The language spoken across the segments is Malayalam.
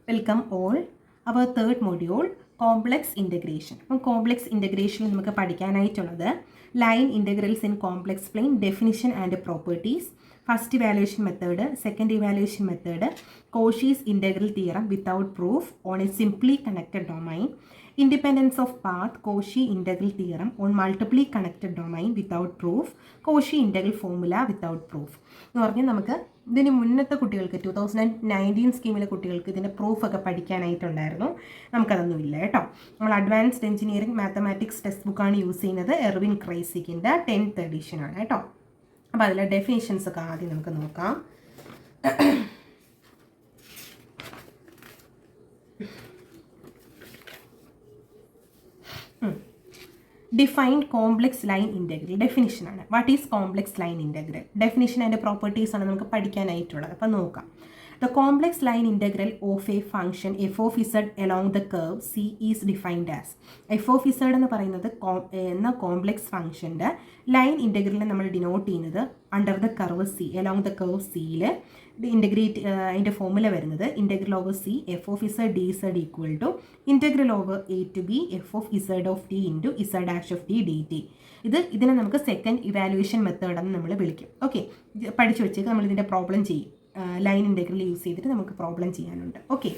Welcome all. Our third module complex integration. അപ്പം കോംപ്ലക്സ് ഇൻ്റഗ്രേഷനിൽ നമുക്ക് പഠിക്കാനായിട്ടുള്ളത് line integrals in complex plane, definition and properties, first evaluation method, second evaluation method, Cauchy's integral theorem without proof on a simply connected domain, independence of path, Cauchy integral theorem on multiply connected domain without proof, Cauchy integral formula without proof എന്ന് പറഞ്ഞാൽ നമുക്ക് ഇതിന് മുന്നത്തെ കുട്ടികൾക്ക് 2019 സ്കീമിലെ കുട്ടികൾക്ക് ഇതിൻ്റെ പ്രൂഫൊക്കെ പഠിക്കാനായിട്ടുണ്ടായിരുന്നു. നമുക്കതൊന്നും ഇല്ല കേട്ടോ. നമ്മൾ അഡ്വാൻസ്ഡ് എഞ്ചിനീയറിംഗ് മാത്തമാറ്റിക്സ് ടെക്സ്റ്റ് ബുക്കാണ് യൂസ് ചെയ്യുന്നത്. എർവിൻ ക്രൈസിക്കിൻ്റെ 10th എഡിഷനാണ് കേട്ടോ. അപ്പോൾ അതിലെ ഡെഫിനിഷൻസ് ഒക്കെ ആദ്യം നമുക്ക് നോക്കാം. ഡിഫൈൻ കോംപ്ലക്സ് ലൈൻ ഇൻ്റഗ്രൽ ഡെഫിനിഷനാണ്. What is complex line integral? Definition and properties ആണ് നമുക്ക് പഠിക്കാനായിട്ടുള്ളത്. അപ്പോൾ നോക്കാം. The complex line integral of a function F of Z along the curve C is defined as. F of Z എന്ന് പറയുന്നത് എന്ന കോംപ്ലക്സ് ഫംഗ്ഷൻ്റെ ലൈൻ ഇൻ്റഗ്രലിനെ നമ്മൾ ഡിനോട്ട് ചെയ്യുന്നത് under the curve C, along the curve സിയിൽ ഇൻ്റഗ്രേറ്റ് അതിൻ്റെ ഫോർമുല വരുന്നത് integral over C F of Z D Z equal to integral over A to B F of Z of T into Z dash of T D T. ഇതിനെ നമുക്ക് സെക്കൻഡ് ഇവാലുവേഷൻ മെത്തേഡ് എന്ന് നമ്മൾ വിളിക്കും. ഓക്കെ, പഠിച്ചു വെച്ചേക്ക്. നമ്മൾ ഇതിൻ്റെ പ്രോബ്ലം ചെയ്യും. ലൈൻ ഇൻ്റഗ്രൽ യൂസ് ചെയ്തിട്ട് നമുക്ക് പ്രോബ്ലം ചെയ്യാനുണ്ട്. Okay,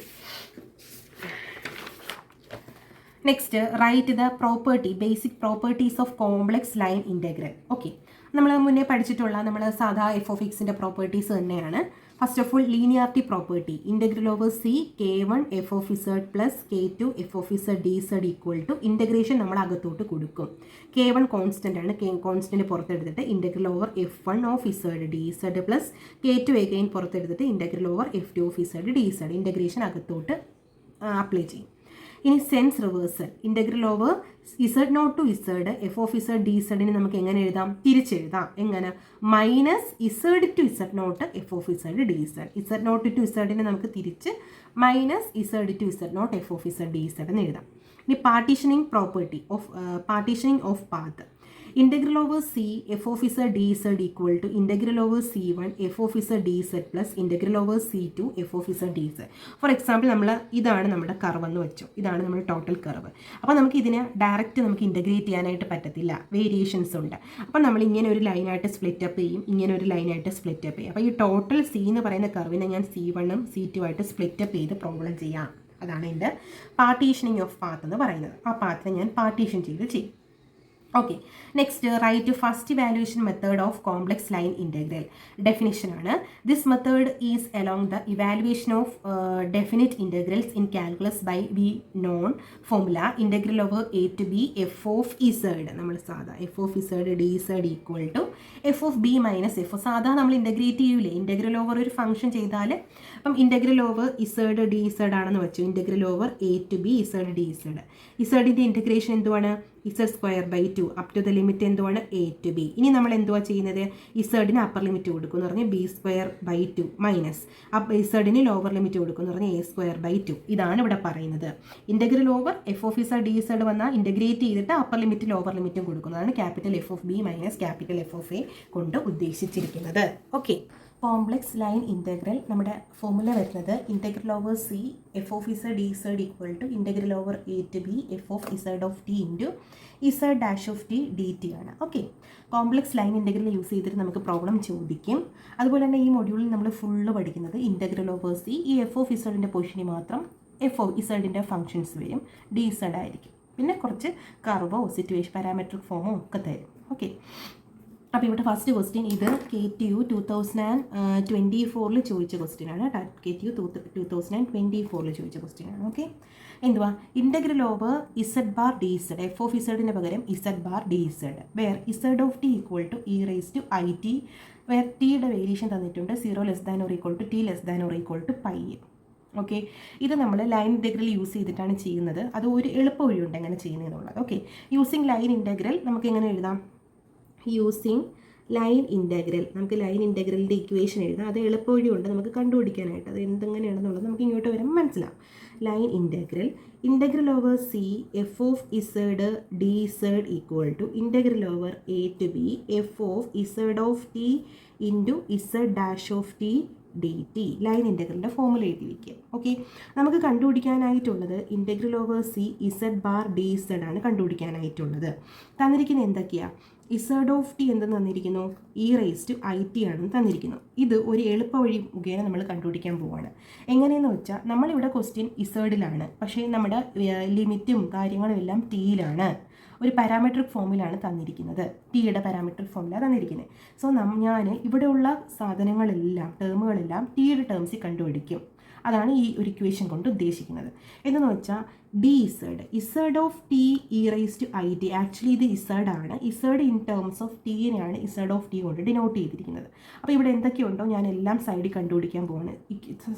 next write the property, basic properties of complex line integral. Okay, നമ്മൾ മുന്നേ പഠിച്ചിട്ടുള്ള നമ്മൾ സാധാ എഫ് ഓഫ് എക്സിൻ്റെ പ്രോപ്പർട്ടീസ് തന്നെയാണ്. First of all linearity property, integral over C K1 F of Z plus K2 F of Z D Z equal to integration നമ്മൾ അകത്തോട്ട് കൊടുക്കും. K1 കോൺസ്റ്റൻ്റ് ആണ്, കോൺസ്റ്റൻ്റ് പുറത്തെടുത്തിട്ട് integral over F1 of Z D Z plus K2 again പുറത്തെടുത്തിട്ട് integral over F2 of Z D Z integration അകത്തോട്ട് അപ്ലൈ ചെയ്യും. ഇനി sense reversal, integral over Z not to Z F of Z D ഇസഡിന് നമുക്ക് എങ്ങനെ എഴുതാം? തിരിച്ചെഴുതാം. എങ്ങനെ? Minus Z to Z not F of Z D Z. Z not to ഇസഡിനെ നമുക്ക് തിരിച്ച് minus Z to Z not F of Z D Z എന്ന് എഴുതാം. ഇനി partitioning property of partitioning of path, integral over C F of Z D Z equal to integral over C1 F of Z D Z plus integral over C2 F of Z D Z. For example ഇതാണ് നമ്മുടെ കർവ് എന്ന് വെച്ചു. ഇതാണ് നമ്മുടെ ടോട്ടൽ കർവ്. അപ്പോൾ നമുക്ക് ഇതിനെ ഡയറക്റ്റ് നമുക്ക് ഇൻ്റഗ്രേറ്റ് ചെയ്യാനായിട്ട് പറ്റത്തില്ല, വേരിയേഷൻസ് ഉണ്ട്. അപ്പോൾ നമ്മൾ ഇങ്ങനെ ഒരു ലൈനായിട്ട് സ്പ്ലിറ്റ് അപ്പ് ചെയ്യും, ഇങ്ങനെ ഒരു ലൈനായിട്ട് സ്പ്ലിറ്റ് അപ്പ് ചെയ്യും. അപ്പോൾ ഈ ടോട്ടൽ സി എന്ന് പറയുന്ന കർവിനെ ഞാൻ C1 ഉം C2 ആയിട്ട് സ്പ്ലിറ്റ് അപ്പ് ചെയ്ത് പ്രോബ്ലം ചെയ്യാം. അതാണ് എൻ്റെ പാർട്ടീഷനിങ് ഓഫ് പാത്ത് എന്ന് പറയുന്നത്. ആ പാത്തിനെ ഞാൻ പാർട്ടീഷൻ ചെയ്ത് ചെയ്യും. Okay, next write first evaluation method of complex line integral. ഡെഫിനിഷനാണ്. This method is along the evaluation of definite integrals in calculus by we known formula integral over A to B F of Z, നമ്മൾ സാധാ F of Z D Z equal to F of B minus F. സാധാ നമ്മൾ ഇൻ്റഗ്രേറ്റ് ചെയ്യൂലേ, ഇൻ്റഗ്രൽ ഓവർ ഒരു ഫംഗ്ഷൻ ചെയ്താൽ. അപ്പം integral over Z D Z ആണെന്ന് വെച്ചു. Integral over A to B Z D Z. ഇസഡിൻ്റെ ഇൻ്റഗ്രേഷൻ എന്തുവാണ്? Z square by 2 up to the limit എന്തുവാണ്? A to B. ഇനി നമ്മൾ എന്തുവാ ചെയ്യുന്നത്? ഇസഡിന് അപ്പർ ലിമിറ്റ് കൊടുക്കും എന്ന് പറഞ്ഞാൽ ബി സ്ക്വയർ ബൈ 2 മൈനസ് ഇസഡിന് ലോവർ ലിമിറ്റ് കൊടുക്കും എന്ന് പറഞ്ഞാൽ എ സ്ക്വയർ ബൈ 2. ഇതാണ് ഇവിടെ പറയുന്നത്. Integral over F of Z D Z വന്നാൽ ഇൻ്റഗ്രേറ്റ് ചെയ്തിട്ട് അപ്പർ ലിമിറ്റ് ലോവർ ലിമിറ്റും കൊടുക്കുന്നതാണ് capital F of B minus capital F of A കൊണ്ട് ഉദ്ദേശിച്ചിരിക്കുന്നത്. ഓക്കെ, കോംപ്ലക്സ് ലൈൻ ഇൻ്റഗ്രൽ നമ്മുടെ ഫോർമുല വരുന്നത് integral over C F of Z D Z equal to integral over A to B F of Z of T into Z dash of T D T ആണ്. Okay, complex line integral use ചെയ്തിട്ട് നമുക്ക് പ്രോബ്ലം ചോദിക്കും. അതുപോലെ തന്നെ ഈ മൊഡ്യൂളിൽ നമ്മൾ ഫുള്ള് പഠിക്കുന്നത് ഇൻ്റഗ്രൽ ഓവർ സി, ഈ എഫ് ഓഫ് ഇസഡിൻ്റെ പൊസിഷനിൽ മാത്രം എഫ് ഓഫ് ഇസഡിൻ്റെ ഫംഗ്ഷൻസ് വരും, ഡി ഇസഡ് ആയിരിക്കും. പിന്നെ കുറച്ച് കർവോ സിറ്റുവേഷൻ പാരാമെട്രിക് ഫോമോ ഒക്കെ തരും. ഓക്കെ, അപ്പോൾ ഇവിടെ ഫസ്റ്റ് ക്വസ്റ്റ്യൻ ഇത് KTU 2024 ചോദിച്ച ക്വസ്റ്റ്യനാണ്. KTU 2024 ചോദിച്ച ക്വസ്റ്റ്യനാണ്. ഓക്കെ, എന്തുവാ? Integral over Z bar D Z, F of ഇസഡിന് പകരം Z bar D Z, where Z of T equal to E raise to I T, where ടിയുടെ വേരിയേഷൻ തന്നിട്ടുണ്ട് 0 less than or equal to T less than or equal to pi. Okay, ഇത് നമ്മൾ ലൈൻ ഇൻ്റഗ്രൽ യൂസ് ചെയ്തിട്ടാണ് ചെയ്യുന്നത്. അത് ഒരു എളുപ്പ വഴിയുണ്ട് എങ്ങനെ ചെയ്യുന്നതെന്നുള്ളത്. ഓക്കെ, യൂസിങ് ലൈൻ ഇൻ്റഗ്രൽ നമുക്ക് എങ്ങനെ എഴുതാം? യൂസിങ് ലൈൻ ഇൻ്റഗ്രൽ, നമുക്ക് ലൈൻ ഇൻ്റഗ്രലിൻ്റെ ഇക്വേഷൻ എഴുതാം. അത് എളുപ്പവഴിയുണ്ട് നമുക്ക് കണ്ടുപിടിക്കാനായിട്ട്. അത് എന്തെങ്ങനെയാണെന്നുള്ളത് നമുക്ക് ഇങ്ങോട്ട് വരുമ്പോൾ മനസ്സിലാവും. Line integral, integral over C F of Z D Z equal to integral over A to B F of Z of T into Z dash of T D T. Line ഇൻ്റഗ്രലിൻ്റെ ഫോമുല എഴുതി വയ്ക്കുക. ഓക്കെ, നമുക്ക് കണ്ടുപിടിക്കാനായിട്ടുള്ളത് integral over C Z bar D Z ആണ് കണ്ടുപിടിക്കാനായിട്ടുള്ളത്. തന്നിരിക്കുന്നത് എന്തൊക്കെയാണ്? ഇസഡ് ഓഫ് ടി എന്തെന്ന് തന്നിരിക്കുന്നു? E rice to I T ആണെന്ന് തന്നിരിക്കുന്നു. ഇത് ഒരു എളുപ്പ വഴി മുഖേന നമ്മൾ കണ്ടുപിടിക്കാൻ പോവുകയാണ്. എങ്ങനെയെന്ന് വെച്ചാൽ നമ്മളിവിടെ ക്വസ്റ്റ്യൻ ഇസഡിലാണ്, പക്ഷേ നമ്മുടെ ലിമിറ്റും കാര്യങ്ങളും എല്ലാം ടിയിലാണ്. ഒരു പാരാമെട്രിക് ഫോമിലാണ് തന്നിരിക്കുന്നത്, ടിയുടെ പാരാമെട്രിക് ഫോമില തന്നിരിക്കുന്നത്. സോ ഞാൻ ഇവിടെയുള്ള സാധനങ്ങളെല്ലാം ടേമുകളെല്ലാം ടിയുടെ ടേംസിൽ കണ്ടുപിടിക്കും. അതാണ് ഈ ഒരു ഇക്വേഷൻ കൊണ്ട് ഉദ്ദേശിക്കുന്നത്. എന്തെന്ന് വെച്ചാൽ D Z, Z of T E rice to I T. Actually ഇത് ഇസഡ് ആണ്. ഇസഡ് ഇൻ ടേംസ് ഓഫ് ടീനെയാണ് ഇസഡ് ഓഫ് ടി കൊണ്ട് ഡിനോട്ട് ചെയ്തിരിക്കുന്നത്. അപ്പോൾ ഇവിടെ എന്തൊക്കെയുണ്ടോ ഞാൻ എല്ലാം സൈഡിൽ കണ്ടുപിടിക്കാൻ പോവാണ്,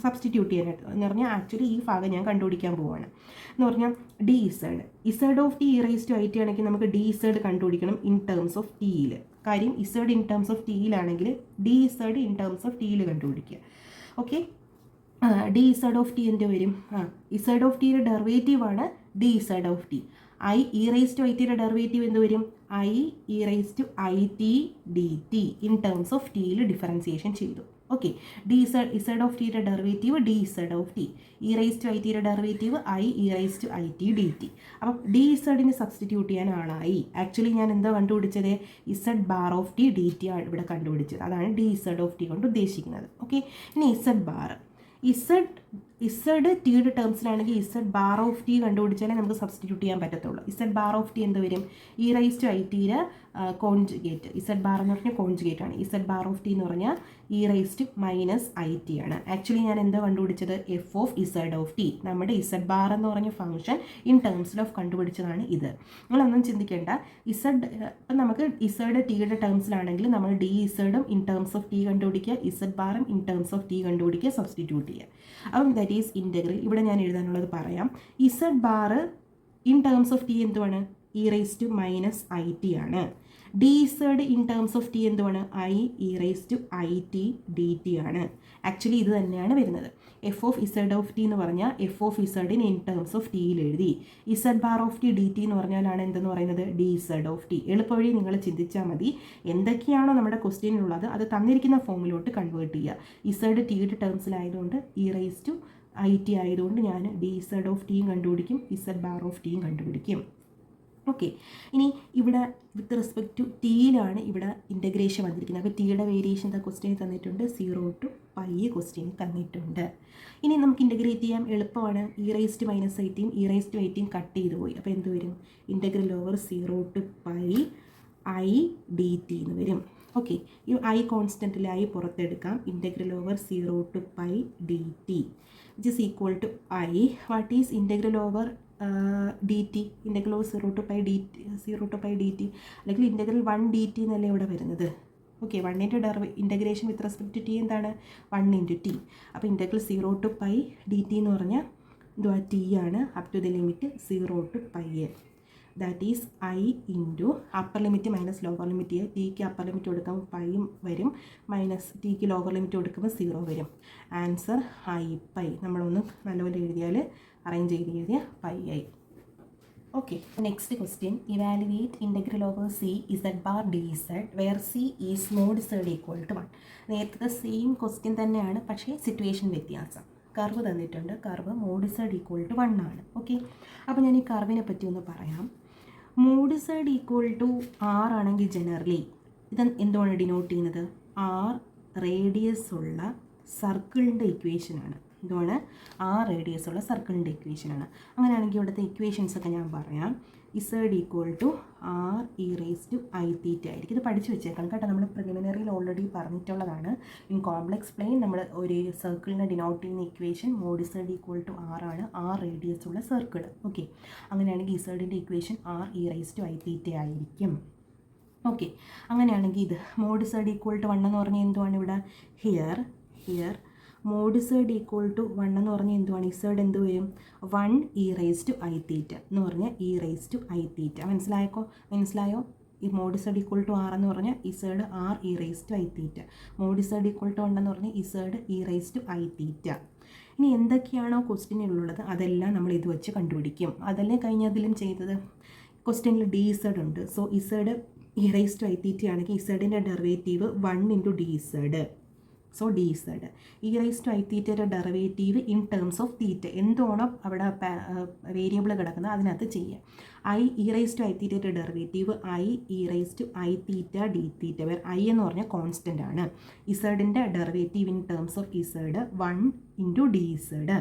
സബ്സ്റ്റിറ്റ്യൂട്ട് ചെയ്യാനായിട്ട്. എന്ന് പറഞ്ഞാൽ ആക്ച്വലി ഈ ഭാഗം ഞാൻ കണ്ടുപിടിക്കാൻ പോവാണ്. എന്ന് പറഞ്ഞാൽ D Z, Z of T E rice to I T ആണെങ്കിൽ നമുക്ക് ഡി ഇസഡ് കണ്ടുപിടിക്കണം ഇൻ ടേംസ് ഓഫ് ടിയിൽ. കാര്യം ഇസഡ് ഇൻ ടേംസ് ഓഫ് ടിയിലാണെങ്കിൽ D Z in terms of ടിയിൽ കണ്ടുപിടിക്കുക. Okay, D Z of T എന്ത് വരും? ഇസഡ് ഓഫ് ടിയുടെ ഡെറിവേറ്റീവ് ആണ് D Z of T. I E rice to I ടിയുടെ ഡെറിവേറ്റീവ് എന്ത് വരും? I E rice to I T D T in terms of ടിയിൽ ഡിഫറൻസിയേഷൻ ചെയ്തു. ഓക്കെ, ഡി ഇസഡ് ഓഫ് ടിയുടെ derivative D Z of T, E rice to I ടിയുടെ derivative I E rice to I T D T. അപ്പം ഡി ഇസഡിന് സബ്സ്റ്റിറ്റ്യൂട്ട് ചെയ്യാൻ ആളായി. ആക്ച്വലി ഞാൻ എന്താ കണ്ടുപിടിച്ചത്? Z bar of T D T ആണ് ഇവിടെ കണ്ടുപിടിച്ചത്. അതാണ് ഡി ഇസഡ് ഓഫ് ടി കൊണ്ട് ഉദ്ദേശിക്കുന്നത്. ഓക്കെ, ഇനി ഇസഡ് ബാർ, ഇസഡ് ടിയുടെ ടേംസിലാണെങ്കിൽ ഇസഡ് ബാർ ഓഫ് ടി കണ്ടുപിടിച്ചാലേ നമുക്ക് സബ്സ്റ്റിറ്റ്യൂട്ട് ചെയ്യാൻ പറ്റത്തുള്ളൂ. ഇസഡ് ബാർ ഓഫ് ടി എന്ത് വരും? ഇ റൈസ് ടു ഐ ടിയുടെ കോൺജുഗേറ്റ്. ഇസഡ് ബാർ എന്ന് പറഞ്ഞാൽ കോൺജുഗേറ്റ് ആണ്. ഇസഡ് ബാർ ഓഫ് ടി എന്ന് പറഞ്ഞാൽ E rice to minus I T ആണ്. ആക്ച്വലി ഞാൻ എന്താ കണ്ടുപിടിച്ചത്? F of Z of T. നമ്മുടെ ഇസഡ് ബാർ എന്ന് പറഞ്ഞ ഫംഗ്ഷൻ ഇൻ ടേംസിൽ ഓഫ് കണ്ടുപിടിച്ചതാണ് ഇത്. നിങ്ങളൊന്നും ചിന്തിക്കേണ്ട. ഇപ്പം നമുക്ക് ഇസഡ് ടിയുടെ ടേംസിലാണെങ്കിൽ നമ്മൾ ഡി ഇസഡും ഇൻ ടേംസ് ഓഫ് ടി കണ്ടുപിടിക്കുക, ഇസഡ് ബാറും ഇൻ ടേംസ് ഓഫ് ടി കണ്ടുപിടിക്കുക, സബ്സ്റ്റിറ്റ്യൂട്ട് ചെയ്യുക. അപ്പം ദാറ്റ് ഈസ് ഇൻ്റഗ്രൽ. ഇവിടെ ഞാൻ എഴുതാനുള്ളത് പറയാം. Z bar in terms of T എന്തുവാണ്? E rice to minus I T ആണ്. D Z in terms of T എന്തുവാണ്? I E rice to I T D T ആണ്. ആക്ച്വലി ഇത് തന്നെയാണ് വരുന്നത്. F of Z of T എന്ന് പറഞ്ഞാൽ എഫ് ഓഫ് ഇസഡിന് ഇൻ ടേംസ് ഓഫ് ടിയിൽ എഴുതി. Z bar of T D T എന്ന് പറഞ്ഞാലാണ് എന്തെന്ന് പറയുന്നത്? D Z of T. എളുപ്പവഴി നിങ്ങൾ ചിന്തിച്ചാൽ മതി. എന്തൊക്കെയാണോ നമ്മുടെ ക്വസ്റ്റ്യനിലുള്ളത് അത് തന്നിരിക്കുന്ന ഫോമിലോട്ട് കൺവേർട്ട് ചെയ്യുക. ഇസഡ് ടിയുടെ ടേംസിലായതുകൊണ്ട് E rice to I T ആയതുകൊണ്ട് ഞാൻ ഡി ഇസഡ് ഓഫ് ടിയും കണ്ടുപിടിക്കും, ഇസഡ് ബാർ ഓഫ് ടിയും കണ്ടുപിടിക്കും. ഓക്കെ, ഇനി ഇവിടെ വിത്ത് റെസ്പെക്ട് ടു ടിയിലാണ് ഇവിടെ ഇൻ്റഗ്രേഷൻ വന്നിരിക്കുന്നത്. അപ്പോൾ ടിയുടെ വേരിയേഷൻ ക്വസ്റ്റ്യൻ തന്നിട്ടുണ്ട്, 0 to π ക്വസ്റ്റ്യൻ തന്നിട്ടുണ്ട്. ഇനി നമുക്ക് ഇൻ്റഗ്രേറ്റ് ചെയ്യാൻ എളുപ്പമാണ്. E rice to minus I ടിയും ഇ റൈസ് ടു ഐ ടിയും കട്ട് ചെയ്ത് പോയി. അപ്പോൾ എന്ത് വരും? Integral over 0 to π I D T എന്ന് വരും. ഓക്കെ, ഈ ഐ കോൺസ്റ്റൻറ്റിൽ ഐ പുറത്തെടുക്കാം. Integral over 0 to π D T which is equal to I. What is integral over D T? Integral over 0 to π D T, 0 to π D T, അല്ലെങ്കിൽ ഇൻ്റഗ്രൽ 1 ഡി ടി എന്നല്ലേ ഇവിടെ വരുന്നത്. Okay, 1 integration with respect to t എന്താണ്? 1 into ടി. അപ്പോൾ ഇൻ്റഗ്രൽ 0 to π ഡി ടി എന്ന് പറഞ്ഞാൽ എന്തുവാ? ടി ആണ്. Up to the limit 0 to π. That is i into upper limit minus lower limit. ടിക്ക് അപ്പർ ലിമിറ്റ് കൊടുക്കുമ്പോൾ പൈയും വരും, മൈനസ് ടിക്ക് ലോവർ ലിമിറ്റ് കൊടുക്കുമ്പോൾ 0 വരും. Answer I pi. നമ്മളൊന്ന് നല്ലപോലെ എഴുതിയാൽ അറേഞ്ച് ചെയ്ത് എഴുതിയ pi I. Okay, next question. Evaluate integral over C Z bar D Z where C is mod Z equal to 1. നേരത്തെ സെയിം ക്വസ്റ്റ്യൻ തന്നെയാണ്, പക്ഷേ സിറ്റുവേഷൻ വ്യത്യാസം. കർവ് തന്നിട്ടുണ്ട്, curve mod Z equal to 1 ആണ്. ഓക്കെ, അപ്പോൾ ഞാൻ ഈ കർവിനെ പറ്റി ഒന്ന് പറയാം. Mod Z equal to R ആണെങ്കിൽ ജനറലി ഇത് എന്തുകൊണ്ട് ഡിനോട്ട് ചെയ്യുന്നത്? ആർ റേഡിയസ് ഉള്ള സർക്കിളിൻ്റെ ഇക്വേഷനാണ്. എന്തുകൊണ്ട്? ആർ റേഡിയസ് ഉള്ള സർക്കിളിൻ്റെ ഇക്വേഷനാണ്. അങ്ങനെയാണെങ്കിൽ ഇവിടുത്തെ ഇക്വേഷൻസ് ഒക്കെ ഞാൻ പറയാം. Z equal to r e raise to i theta ആയിരിക്കും. ഇത് പഠിച്ചു വെച്ചേക്കാം കേട്ടോ. നമ്മൾ പ്രിലിമിനറിയിൽ ഓൾറെഡി പറഞ്ഞിട്ടുള്ളതാണ്. ഇൻ കോംപ്ലക്സ് പ്ലെയിൻ നമ്മൾ ഒരു സർക്കിളിനെ ഡിനോട്ട് ചെയ്യുന്ന equation mod Z equal to r ആണ്, ആർ റേഡിയസ് ഉള്ള സർക്കിൾ. ഓക്കെ, അങ്ങനെയാണെങ്കിൽ ഇസഡിൻ്റെ equation r e raise to i theta ആയിരിക്കും. ഓക്കെ, അങ്ങനെയാണെങ്കിൽ ഇത് മോഡ് ഇസഡ് ഈക്വൽ ടു 1 എന്ന് പറഞ്ഞാൽ എന്തുവാണ് ഇവിടെ? Here mod Z equal to 1 എന്ന് പറഞ്ഞാൽ എന്തുവാണ്? ഇസഡ് എന്ത് വരും? 1 e raise to i theta എന്ന് പറഞ്ഞാൽ e raise to i theta. മനസ്സിലായോ? ഈ mod Z equal to r എന്ന് പറഞ്ഞാൽ z r e raise to i theta. Mod Z equal to 1 എന്ന് പറഞ്ഞാൽ z e raise to i theta. ഇനി എന്തൊക്കെയാണോ ക്വസ്റ്റ്യനിലുള്ളത് അതെല്ലാം നമ്മൾ ഇത് വെച്ച് കണ്ടുപിടിക്കും. അതല്ലേ കഴിഞ്ഞതിലും ചെയ്തത്. ക്വസ്റ്റ്യനിൽ ഡി ഇസഡ് ഉണ്ട്. So z e raise to i theta ആണെങ്കിൽ ഇസഡിൻ്റെ derivative 1 into d z. So d z. E rice to i തീറ്റയുടെ derivative in terms of theta എന്താണോ അവിടെ വേരിയബിൾ കിടക്കുന്നത് അതിനകത്ത് ചെയ്യുക. ഇ റൈസ് ടു ഐ തീറ്റയുടെ derivative e rice to i theta d theta, where i എന്ന് പറഞ്ഞാൽ കോൺസ്റ്റൻ്റ് ആണ്. ഇസഡിൻ്റെ derivative in terms of z 1 into d z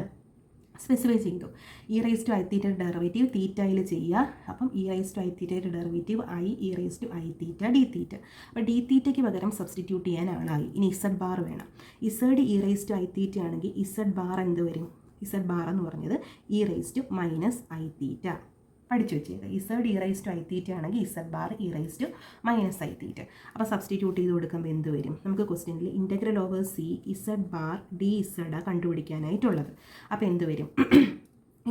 specify ചെയ്തു. ഇ റൈസ് ടു ഐ തീറ്റയുടെ ഡെറിവേറ്റീവ് തീറ്റയിൽ ചെയ്യുക. അപ്പം ഇ റൈസ് ടു ഐ തീറ്റയുടെ derivative e rice to i theta d theta. അപ്പോൾ ഡി തീറ്റയ്ക്ക് പകരം സബ്സ്റ്റിറ്റ്യൂട്ട് ചെയ്യാനാണ് ഇനി ഇസഡ് ബാർ വേണം. Z e rice to i theta ആണെങ്കിൽ ഇസഡ് ബാർ എന്ത് വരും? ഇസഡ് ബാർ എന്ന് പറഞ്ഞത് e rice to minus i theta. പഠിച്ചു വെച്ചേക്കുക. Z e rice to i theta ആണെങ്കിൽ z bar e rice to minus i തീറ്റ. അപ്പോൾ സബ്സ്റ്റിറ്റ്യൂട്ട് ചെയ്ത് കൊടുക്കുമ്പോൾ എന്ത് വരും? നമുക്ക് ക്വസ്റ്റ്യനിൽ integral over C Z bar D z കണ്ടുപിടിക്കാനായിട്ടുള്ളത്. അപ്പോൾ എന്ത് വരും?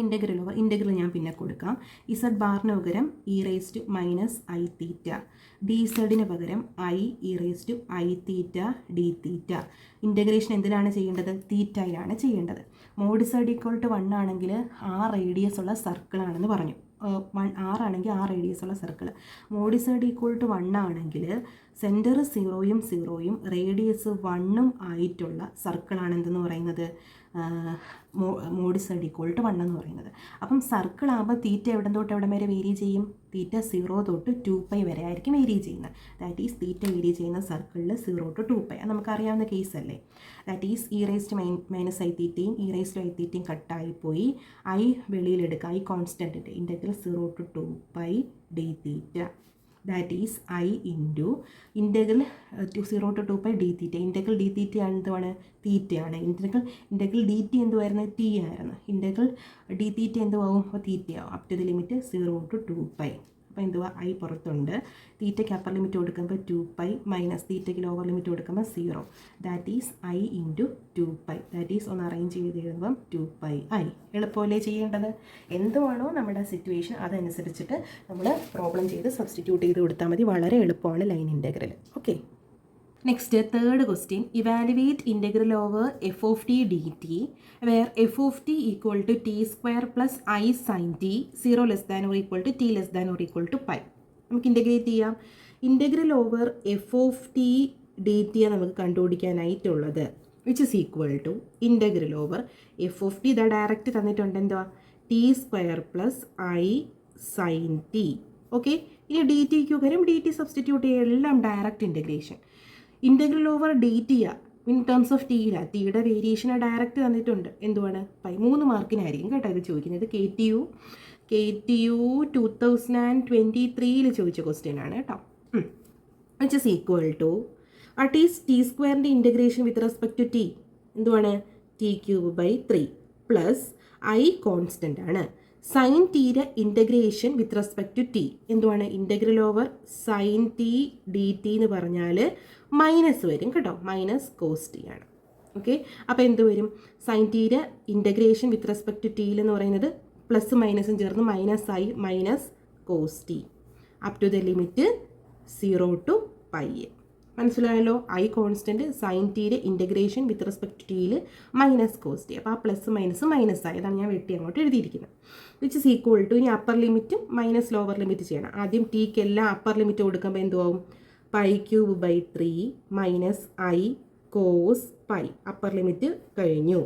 ഇൻ്റഗ്രൽ ഞാൻ പിന്നെ കൊടുക്കാം. ഇസഡ് ബാറിന് പകരം e rice to minus i theta, d ഇസഡിന് പകരം e rice to i theta d theta. Integration എന്തിനാണ് ചെയ്യേണ്ടത്? തീറ്റയിലാണ് ചെയ്യേണ്ടത്. മോഡ് ഇസഡ് ഈക്വൽ ടു 1 ആണെങ്കിൽ റേഡിയസ് ഉള്ള സർക്കിളാണെന്ന് പറഞ്ഞു. 1 ആണെങ്കിൽ റേഡിയസ് ഉള്ള circle. Mod Z equal to 1 ആണെങ്കിൽ സെൻറ്റർ 0യും 0യും റേഡിയസ് 1ഉം ആയിട്ടുള്ള സർക്കിളാണ് എന്തെന്ന് പറയുന്നത്? മോഡ് ഇസഡ് ഈക്വൽ ടു 1 എന്ന് പറയുന്നത്. അപ്പം സർക്കിൾ ആകുമ്പോൾ തീറ്റ എവിടെ തൊട്ട് എവിടെ വരെ വേരി ചെയ്യും? തീറ്റ 0 തൊട്ട് 2π വരെ ആയിരിക്കും വേരി ചെയ്യുന്നത്. ദാറ്റ് ഈസ് തീറ്റ വേരി ചെയ്യുന്ന സർക്കിളിൽ 0 to 2π. അത് നമുക്കറിയാവുന്ന കേസല്ലേ. That is e rice to minus i തീറ്റയും ഇ റൈസ് ടു ഐ തീറ്റയും കട്ടായിപ്പോയി. വെളിയിലെടുക്കുക. കോൺസ്റ്റൻറ്റിൻ്റെ integral 0 to 2π d theta. That is into integral 0 to 2π d theta. Integral d theta എന്തുവാണ്? തീറ്റയാണ്. ഇൻ്റഗ്രൽ ഡി ടി എന്തുവായിരുന്നു? ടി ആയിരുന്നു. ഇൻ്റഗ്രൽ ഡി തീറ്റ എന്തുവാകും? അപ്പോൾ തീറ്റയാവും. Up to the limit 0 to 2π. അപ്പോൾ എന്തുവാ? പുറത്തുണ്ട്. തീറ്റയ്ക്ക് അപ്പർ ലിമിറ്റ് കൊടുക്കുമ്പോൾ 2π മൈനസ് തീറ്റയ്ക്ക് ലോവർ ലിമിറ്റ് കൊടുക്കുമ്പോൾ 0. That is into 2π. That is ഒന്ന് അറേഞ്ച് ചെയ്ത് എഴുതുമ്പം 2π. എളുപ്പമല്ലേ ചെയ്യേണ്ടത്? എന്തുവാണോ നമ്മുടെ സിറ്റുവേഷൻ അതനുസരിച്ചിട്ട് നമ്മൾ പ്രോബ്ലം ചെയ്ത് സബ്സ്റ്റിറ്റ്യൂട്ട് ചെയ്ത് കൊടുത്താൽ മതി. വളരെ എളുപ്പമാണ് line integral. Okay. Next third question. Evaluate integral over F of T D t where f of T equal to t square plus i sine t 0 less than or equal to T less than or equal to pi. നമുക്ക് ഇൻ്റഗ്രേറ്റ് ചെയ്യാം. Integral over F of T D t നമുക്ക് കണ്ടുപിടിക്കാനായിട്ടുള്ളത് which is equal to integral over F of t. ഇതാ ഡയറക്റ്റ് തന്നിട്ടുണ്ട്. എന്തുവാ? T square plus i sine t. Okay. ഇനി ഡി ടിക്ക് പകരം ഡി ടി സബ്സ്റ്റിറ്റ്യൂട്ട് ചെയ്യുക. എല്ലാം direct integration. Integral over d ടിയാ ഇൻ ടേംസ് ഓഫ് ടിയില. ടിയുടെ വേരിയേഷന് ഡയറക്റ്റ് തന്നിട്ടുണ്ട്. എന്തുവാണ്? 3 മാർക്കിനായിരിക്കും കേട്ടോ ഇത് ചോദിക്കുന്നത്. KTU 2023 ചോദിച്ച ക്വസ്റ്റ്യൻ ആണ് കേട്ടോ. Which is equal to at is t സ്ക്വയറിൻ്റെ integration with respect to t എന്തുവാണ്? t³ 3 പ്ലസ് കോൺസ്റ്റൻ്റ് ആണ്. സൈൻ ടീയുടെ integration with respect to t എന്തുവാണ്? Integral over sine t D T എന്ന് പറഞ്ഞാൽ മൈനസ് വരും കേട്ടോ. മൈനസ് കോസ് ടി ആണ്. ഓക്കെ. അപ്പോൾ എന്ത് വരും? സൈൻ ടീയുടെ ഇൻ്റഗ്രേഷൻ വിത്ത് റെസ്പെക്ട് ടു ടിയിൽ എന്ന് പറയുന്നത് പ്ലസ് മൈനസും ചേർന്ന് -i minus cos t up to the limit 0 to π. മനസ്സിലായല്ലോ? കോൺസ്റ്റൻറ്റ് സൈൻ ടീയുടെ ഇൻ്റഗ്രേഷൻ വിത്ത് റെസ്പെക്ട് ടു ടിയിൽ മൈനസ് കോസ് ടി. അപ്പോൾ പ്ലസ് മൈനസ് മൈനസ് ആയി. അതാണ് ഞാൻ വെട്ടി അങ്ങോട്ട് എഴുതിയിരിക്കുന്നത്. വിച്ച് ഇസ് ഈക്വൽ ടു ഇനി അപ്പർ ലിമിറ്റും മൈനസ് ലോവർ ലിമിറ്റ് ചെയ്യണം. ആദ്യം ടിക്ക് എല്ലാം അപ്പർ ലിമിറ്റ് കൊടുക്കുമ്പോൾ എന്തുവാകും? π³ 3 minus cos pi. Upper limit കഴിഞ്ഞു.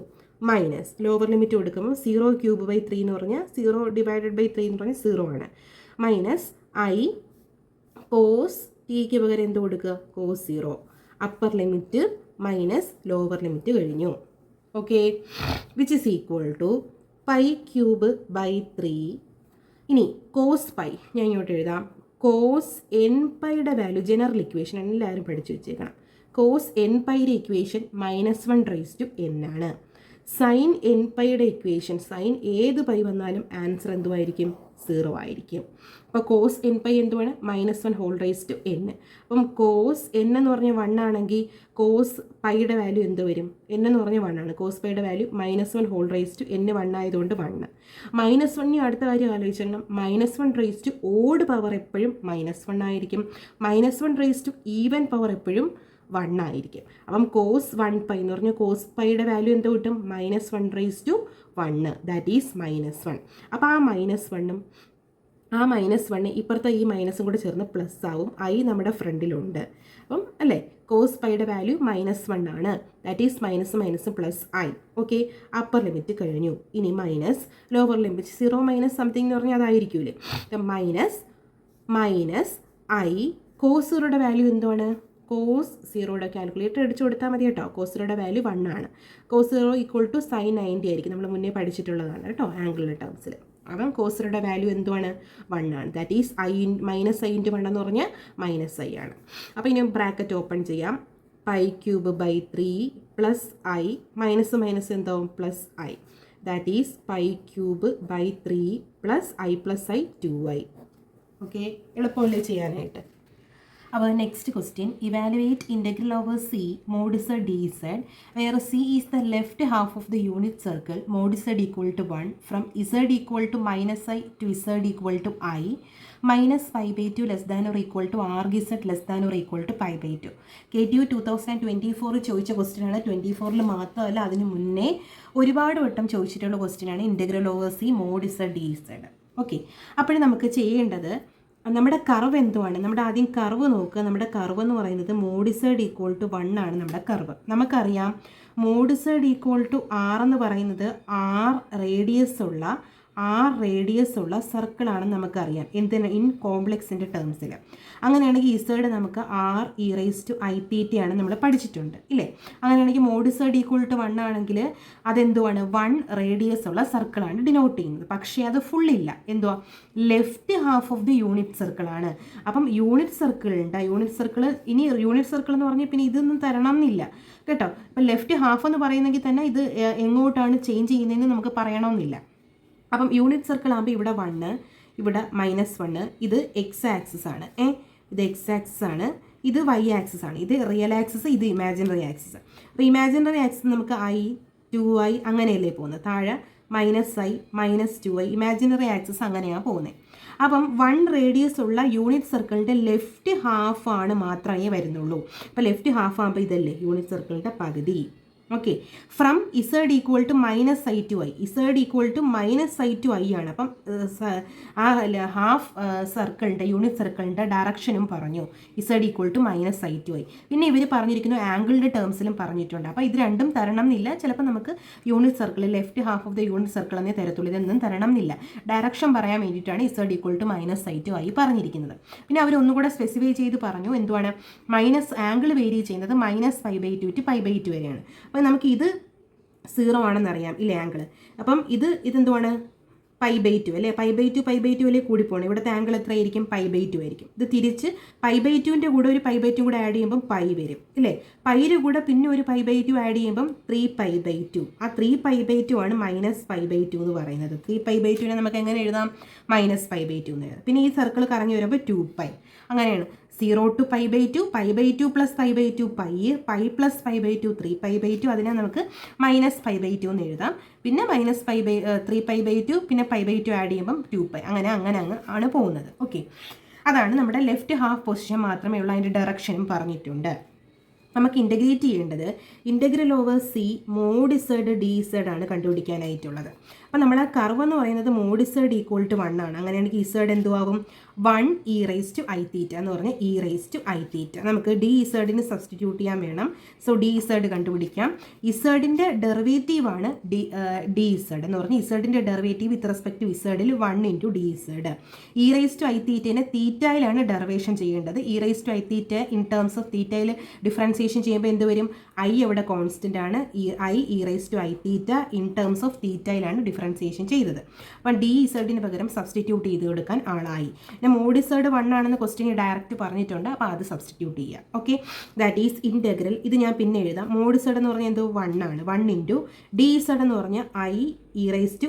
മൈനസ് ലോവർ ലിമിറ്റ് കൊടുക്കുമ്പോൾ 0³ 3 എന്ന് പറഞ്ഞാൽ 0 ഡിവൈഡഡ് ബൈ 3 എന്ന് പറഞ്ഞാൽ 0 ആണ്. മൈനസ് കോസ് ടിക്ക് പകരം എന്ത് കൊടുക്കുക? Cos 0. Upper limit minus lower limit കഴിഞ്ഞു. Okay. Which is equal to π³ 3. ഇനി കോസ് പൈ ഞാൻ ഇങ്ങോട്ട് എഴുതാം. കോസ് nπയുടെ വാല്യൂ ജനറൽ ഇക്വേഷൻ എല്ലാവരും പഠിച്ചു വെച്ചേക്കണം. കോസ് nπയുടെ ഇക്വേഷൻ -1n ആണ്. സൈൻ nπയുടെ ഇക്വേഷൻ സൈൻ ഏത് പൈ വന്നാലും ആൻസർ എന്തുമായിരിക്കും? 0 ആയിരിക്കും. അപ്പോൾ കോസ് nπ എന്തുവാണ്? -1n. അപ്പം കോസ് n എന്ന് പറഞ്ഞാൽ 1 ആണെങ്കിൽ കോസ് പൈയുടെ വാല്യൂ എന്ത് വരും? n എന്ന് പറഞ്ഞാൽ 1 ആണ്. കോസ് പൈയുടെ വാല്യൂ -1n 1 ആയതുകൊണ്ട് 1. -1 അടുത്ത കാര്യം ആലോചിച്ചിരണം. -1 ഓഡ് പവർ എപ്പോഴും -1 ആയിരിക്കും. -1 ഈവൻ പവർ എപ്പോഴും 1 ആയിരിക്കും. അപ്പം കോസ് 1π എന്ന് പറഞ്ഞാൽ കോസ് പൈയുടെ വാല്യൂ എന്ത് കിട്ടും? -1 ദാറ്റ് ഈസ് -1. അപ്പോൾ ആ -1ഉം ആ -1 ഇപ്പുറത്തെ ഈ മൈനസും കൂടെ ചേർന്ന് പ്ലസ് ആവും. ഐ നമ്മുടെ ഫ്രണ്ടിലുണ്ട്. അപ്പം അല്ലേ, കോസ് പൈയുടെ വാല്യൂ -1 ആണ്. That is minus minus plus I. Okay, upper limit കഴിഞ്ഞു. ഇനി minus lower limit 0 minus something എന്ന് പറഞ്ഞാൽ അതായിരിക്കൂലേ. മൈനസ് ഐ കോസ് 0യുടെ വാല്യൂ എന്താണ്? കോസ് 0യുടെ കാൽക്കുലേറ്റർ അടിച്ചു കൊടുത്താൽ മതി കേട്ടോ. കോസ് 0യുടെ വാല്യൂ 1 ആണ്. കോസ് 0 ഈക്വൽ ടു സൈൻ 90 ആയിരിക്കും. നമ്മൾ മുന്നേ പഠിച്ചിട്ടുള്ളതാണ് കേട്ടോ ആംഗിളിൻ്റെ ടേംസിൽ. അപ്പം കോസ് 0യുടെ വാല്യൂ എന്തുവാണ്? 1 ആണ്. That is minus I into 1 എന്ന് പറഞ്ഞാൽ മൈനസ് ഐ ആണ്. അപ്പോൾ ഇനി ബ്രാക്കറ്റ് ഓപ്പൺ ചെയ്യാം. π³ / 3 + ഐ മൈനസ് മൈനസ് എന്താവും? Plus i. That is π³ / 3 + i + i 2i. Okay, എളുപ്പമല്ലേ ചെയ്യാനായിട്ട്. Our next question, evaluate integral over c mod z dz where c is the left half of the unit circle mod z equal to 1 from z equal to -i to z equal to I minus π/2 less than or equal to argz less than or equal to π/2. KTU 2024 ചോദിച്ച ക്വസ്റ്റ്യൻ ആണ്. 24ൽ മാത്രമല്ല അതിന് മുന്നേ ഒരുപാട് വട്ടം ചോദിച്ചിട്ടുള്ള ക്വസ്റ്റ്യൻ ആണ് integral over C mod z dz. Okay, അപ്പോൾ നമുക്ക് ചെയ്യേണ്ടത് നമ്മുടെ കർവ് എന്തുവാണ്? നമ്മുടെ ആദ്യം കർവ് നോക്കുക. നമ്മുടെ കർവ് എന്ന് പറയുന്നത് മോഡ് z ഈക്വൽ ടു 1 ആണ് നമ്മുടെ കർവ്. നമുക്കറിയാം mod z equal to r എന്ന് പറയുന്നത് r റേഡിയസ് ഉള്ള സർക്കിളാണെന്ന് നമുക്കറിയാം. എന്തിന്? ഇൻ കോംപ്ലക്സിൻ്റെ ടേംസിൽ. അങ്ങനെയാണെങ്കിൽ ഇസഡ് നമുക്ക് r e⁻⁻ ആണ് നമ്മൾ പഠിച്ചിട്ടുണ്ട് ഇല്ലേ. അങ്ങനെയാണെങ്കിൽ മോഡ് z ഈക്വൽ ടു 1 ആണെങ്കിൽ അതെന്തുവാണ്? 1 റേഡിയസ് ഉള്ള സർക്കിളാണ് ഡിനോട്ട് ചെയ്യുന്നത്. പക്ഷേ അത് ഫുള്ളില്ല. എന്തുവാ? Left half of the unit സർക്കിളാണ്. അപ്പം യൂണിറ്റ് സർക്കിൾ ഉണ്ട്. യൂണിറ്റ് സർക്കിൾ എന്ന് പറഞ്ഞാൽ പിന്നെ ഇതൊന്നും തരണം എന്നില്ല കേട്ടോ. ഇപ്പം ലെഫ്റ്റ് ഹാഫ് എന്ന് പറയുന്നെങ്കിൽ തന്നെ ഇത് എങ്ങോട്ടാണ് ചേഞ്ച് ചെയ്യുന്നതെന്ന് നമുക്ക് പറയണമെന്നില്ല. അപ്പം യൂണിറ്റ് സർക്കിൾ ആകുമ്പോൾ ഇവിടെ 1, ഇവിടെ -1, ഇത് എക്സ് ആക്സിസ് ആണ്. ഇത് എക്സ് ആക്സിസ് ആണ്, ഇത് വൈ ആക്സിസ് ആണ്. ഇത് റിയൽ ആക്സിസ്, ഇത് ഇമാജിനറി ആക്സിസ്. അപ്പോൾ ഇമാജിനറി ആക്സിസ് നമുക്ക് i 2i അങ്ങനെയല്ലേ പോകുന്നത്. താഴെ -i -2i ഇമാജിനറി ആക്സിസ് അങ്ങനെയാണ് പോകുന്നത്. അപ്പം 1 റേഡിയസ് ഉള്ള യൂണിറ്റ് സർക്കിളിൻ്റെ ലെഫ്റ്റ് ഹാഫ് ആണ് മാത്രമേ വരുന്നുള്ളൂ. അപ്പോൾ ലെഫ്റ്റ് ഹാഫ് ആകുമ്പോൾ ഇതല്ലേ യൂണിറ്റ് സർക്കിളിൻ്റെ പകുതി. Okay, from Z equal to -i to i. Z equal to -i to i ആണ്. അപ്പം ആ ഹാഫ് സർക്കിളിൻ്റെ യൂണിറ്റ് സർക്കിളിൻ്റെ ഡയറക്ഷനും പറഞ്ഞു. Z equal to -i to i. പിന്നെ ഇവർ പറഞ്ഞിരിക്കുന്നു ആംഗിളിൻ്റെ ടേംസിലും പറഞ്ഞിട്ടുണ്ട്. അപ്പോൾ ഇത് രണ്ടും തരണം എന്നില്ല. ചിലപ്പോൾ നമുക്ക് unit circle left half of the unit circle എന്നേ തരത്തുള്ളൂ. ഇതൊന്നും തരണം എന്നില്ല. ഡയറക്ഷൻ പറയാൻ വേണ്ടിയിട്ടാണ് Z equal to -i to i പറഞ്ഞിരിക്കുന്നത്. പിന്നെ അവർ ഒന്നുകൂടെ സ്പെസിഫൈ ചെയ്ത് പറഞ്ഞു എന്തുവാണ്? ആംഗിൾ വേരി ചെയ്യുന്നത് -π/2 to π/2 വരെയാണ്. അപ്പോൾ നമുക്ക് ഇത് 0 ആണെന്നറിയാം ഇല്ലേ ആംഗിൾ. അപ്പം ഇതെന്തുവാണ്? π/2 അല്ലേ. π/2 അല്ലേ കൂടിപ്പോണം. ഇവിടുത്തെ ആംഗിൾ എത്രയായിരിക്കും? π/2 ആയിരിക്കും. ഇത് തിരിച്ച് π/2ൻ്റെ കൂടെ ഒരു π/2 കൂടെ ആഡ് ചെയ്യുമ്പം π വരും ഇല്ലേ. പൈയുടെ കൂടെ പിന്നെ ഒരു π/2 ആഡ് ചെയ്യുമ്പം 3π/2. ആ 3π/2 ആണ് -π/2 എന്ന് പറയുന്നത്. 3π/2നെ നമുക്ക് എങ്ങനെ എഴുതാം? -π/2 എന്ന് എഴുതാം. പിന്നെ ഈ സർക്കിൾ കറങ്ങി വരുമ്പോൾ 2π. അങ്ങനെയാണ് 0 to π/2, π/2 plus π/2 π plus π/2 3π/2. അതിനെ നമുക്ക് -π/2 എന്ന് എഴുതാം. പിന്നെ -3π/2 പിന്നെ π/2 ആഡ് ചെയ്യുമ്പം 2π. അങ്ങനെ ആണ് പോകുന്നത്. ഓക്കെ, അതാണ് നമ്മുടെ ലെഫ്റ്റ് ഹാഫ് പൊസിഷൻ മാത്രമേ ഉള്ളൂ. അതിൻ്റെ ഡയറക്ഷനും പറഞ്ഞിട്ടുണ്ട്. നമുക്ക് ഇൻ്റഗ്രേറ്റ് ചെയ്യേണ്ടത് integral over C mod z dz ആണ് കണ്ടുപിടിക്കാനായിട്ടുള്ളത്. അപ്പോൾ നമ്മൾ ആ കർവ് എന്ന് പറയുന്നത് മോഡ് z ഈക്വൽ ടു 1 ആണ്. അങ്ങനെയാണെങ്കിൽ z എന്തുവാകും? 1 e⁻⁷ എന്ന് പറഞ്ഞാൽ e⁻⁷. നമുക്ക് dz സബ്സ്റ്റിറ്റ്യൂട്ട് ചെയ്യാൻ വേണം. സോ dz കണ്ടുപിടിക്കാം. ഇസഡിൻ്റെ ഡെറിവേറ്റീവ് ആണ് dz എന്ന് പറഞ്ഞാൽ ഇസഡിൻ്റെ ഡെറിവേറ്റീവ് വിത്ത് റെസ്പെക്ട് ടു ഇസഡിൽ 1 × dz. e⁻⁷നെ തീറ്റയിലാണ് ഡെറിവേഷൻ ചെയ്യേണ്ടത്. e⁻⁷ ഇൻ ടേംസ് ഓഫ് തീറ്റയിൽ ഡിഫറൻസിയേഷൻ ചെയ്യുമ്പോൾ എന്ത് വരും? ഐ എവിടെ കോൺസ്റ്റൻ്റ് ആണ്. i e⁻⁷ in terms of തീറ്റയിലാണ് ഡിഫറൻസിയേഷൻ ചെയ്തത്. അപ്പം dz പകരം സബ്സ്റ്റിറ്റ്യൂട്ട് ചെയ്ത് കൊടുക്കാൻ ആളായി. പിന്നെ മോഡ് z 1 ആണെന്ന് ക്വസ്റ്റ്യൻ ഡയറക്റ്റ് പറഞ്ഞിട്ടുണ്ട്. അപ്പോൾ അത് സബ്സ്റ്റിറ്റ്യൂട്ട് ചെയ്യുക. Okay, that is integral. ഇത് ഞാൻ പിന്നെ എഴുതാം. മോഡ് z എന്ന് പറഞ്ഞാൽ എന്തോ 1 ആണ്. 1 × dz എന്ന് പറഞ്ഞാൽ i e⁻⁷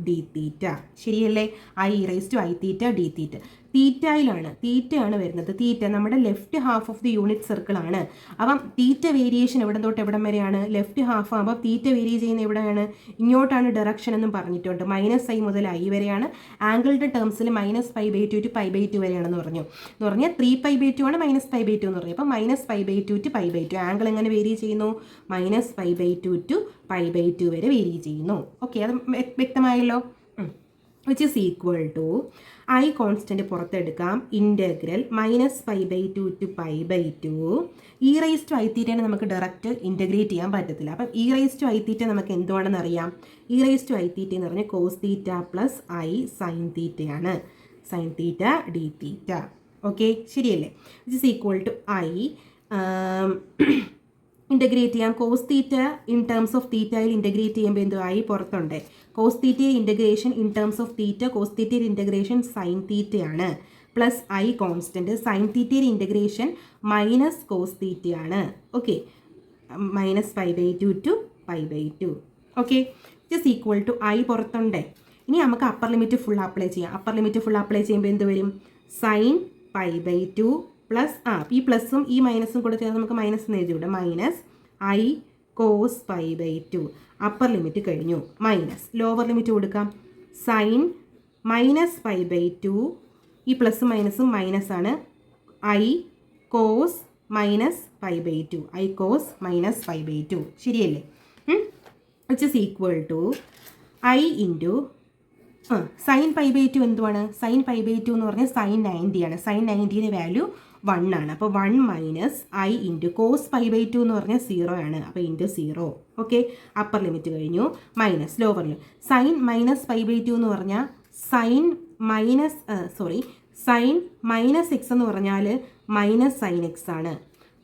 dθ. ശരിയല്ലേ? i e⁻⁷ dθ. തീറ്റയാണ് വരുന്നത്. തീറ്റ നമ്മുടെ left half of the unit circle ആണ്. അപ്പം തീറ്റ വേരിയേഷൻ എവിടെ തൊട്ട് എവിടം വരെയാണ്? ലെഫ്റ്റ് ഹാഫ് ആകുമ്പോൾ തീറ്റ വേരി ചെയ്യുന്ന എവിടെയാണ്? ഇങ്ങോട്ടാണ് ഡയറക്ഷൻ എന്നും പറഞ്ഞിട്ടുണ്ട്. -i മുതൽ i വരെയാണ്. ആംഗിളിൻ്റെ ടേംസിൽ -π/2 to π/2 വരെയാണെന്ന് പറഞ്ഞാൽ 3π/2 ആണ് -π/2 എന്ന് പറഞ്ഞു. അപ്പം -π/2 to π/2 ആംഗിൾ എങ്ങനെ വേരി ചെയ്യുന്നു? -π/2 to π/2 വരെ വേരി ചെയ്യുന്നു. ഓക്കെ, അത് വ്യക്തമായല്ലോ. Which is equal to i constant പുറത്തെടുക്കാം integral -π/2 to π/2. E rice to i തീറ്റനെ നമുക്ക് ഡയറക്റ്റ് ഇൻറ്റഗ്രേറ്റ് ചെയ്യാൻ പറ്റത്തില്ല. അപ്പം e rice to i theta നമുക്ക് എന്തുവാണെന്ന് അറിയാം. E rice to i theta എന്ന് പറഞ്ഞാൽ cos theta plus i sine തീറ്റയാണ്. Sine theta d theta. Okay, ശരിയല്ലേ? Which is equal to i integrate ചെയ്യാം. Cos theta in terms of തീറ്റയിൽ ഇൻ്റഗ്രേറ്റ് ചെയ്യുമ്പോൾ എന്തു ആയി പുറത്തുണ്ട്. കോസ് തീറ്റയുടെ integration in terms of theta, cos തീറ്റയുടെ ഇൻ്റഗ്രേഷൻ സൈൻ തീറ്റയാണ്. പ്ലസ് ഐ കോൺസ്റ്റൻറ്റ്, സൈൻ തീറ്റയുടെ ഇൻ്റഗ്രേഷൻ മൈനസ് കോസ് തീറ്റയാണ്. Okay, -π/2 to π/2. Okay, just equal to i പുറത്തുണ്ട്. ഇനി നമുക്ക് അപ്പർ ലിമിറ്റ് ഫുൾ അപ്ലൈ ചെയ്യാം. അപ്പർ ലിമിറ്റ് ഫുൾ അപ്ലൈ ചെയ്യുമ്പോൾ എന്ത് വരും? സൈൻ π/2 പ്ലസ് ഈ പ്ലസും ഈ മൈനസും കൂടെ ചേർന്ന് നമുക്ക് മൈനസ് എന്ന് എഴുതിവിടെ. Minus i cos π/2. Upper limit കഴിഞ്ഞു. മൈനസ് ലോവർ ലിമിറ്റ് കൊടുക്കാം. സൈൻ -π/2, ഈ പ്ലസും മൈനസും മൈനസ് ആണ്. I cos -π/2. I cos -π/2. ശരിയല്ലേ? Which is equal to i into sine π/2 എന്തുവാണ്? സൈൻ π/2 എന്ന് പറഞ്ഞാൽ സൈൻ 90 ആണ്. സൈൻ 90യുടെ വാല്യൂ 1 ആണ്. അപ്പോൾ 1 മൈനസ് ഐ ഇൻറ്റു കോസ് π/2 എന്ന് പറഞ്ഞാൽ 0 ആണ്. അപ്പോൾ ഇൻറ്റു 0. ഓക്കെ, അപ്പർ ലിമിറ്റ് കഴിഞ്ഞു. Minus lower limit. സൈൻ -π/2 എന്ന് പറഞ്ഞാൽ സൈൻ -x എന്ന് പറഞ്ഞാൽ മൈനസ് സൈൻ എക്സ് ആണ്.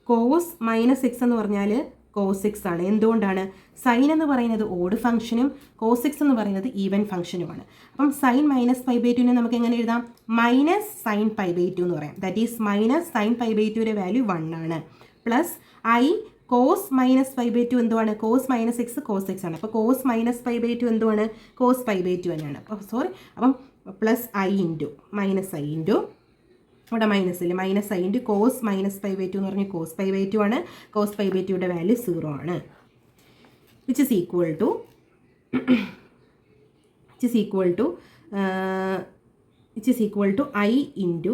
കോസ് -x എന്ന് പറഞ്ഞാൽ കോസ് എക്സ് ആണ്. എന്തുകൊണ്ടാണ്? സൈൻ എന്ന് പറയുന്നത് ഓഡ് ഫംഗ്ഷനും കോസ് എക്സ് എന്ന് പറയുന്നത് ഈവൻ ഫംഗ്ഷനുമാണ്. അപ്പം സൈൻ -π/2നെ നമുക്ക് എങ്ങനെ എഴുതാം? മൈനസ് സൈൻ π/2 എന്ന് പറയാം. ദാറ്റ് ഈസ് മൈനസ് സൈൻ π/2യുടെ വാല്യൂ 1 ആണ്. പ്ലസ് ഐ കോസ് -π/2 എന്തുവാണ്? കോസ് -x കോസ് എക്സ് ആണ്. അപ്പോൾ കോസ് -π/2 എന്തുവാണ്? കോസ് π/2 തന്നെയാണ്. അപ്പം plus I into minus I into ഇവിടെ മൈനസ് ഇല്ല, മൈനസ് ഐ ഇൻറ്റു കോസ് -π/2 എന്ന് പറഞ്ഞാൽ കോസ് π/2 ആണ്. കോസ് π/2യുടെ വാല്യൂ 0 ആണ്. Which is equal to i into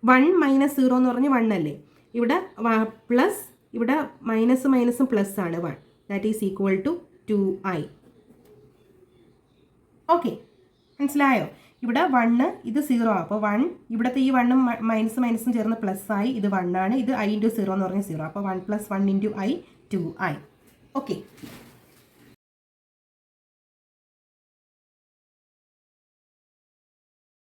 1 minus 0 എന്ന് പറഞ്ഞാൽ 1 അല്ലേ. ഇവിടെ പ്ലസ്, ഇവിടെ മൈനസും പ്ലസ് ആണ് 1. That is equal to 2i. Okay, മനസ്സിലായോ? ഇവിടെ 1, ഇത് 0 ആണ്. അപ്പോൾ 1, ഇവിടുത്തെ ഈ 1ഉം മൈനസും ചേർന്ന് പ്ലസ് ആയി. ഇത് 1 ആണ്. ഇത് i ഇൻറ്റു 0 എന്ന് പറഞ്ഞാൽ 0. അപ്പോൾ 1 + 1 × i 2i. ഓക്കെ.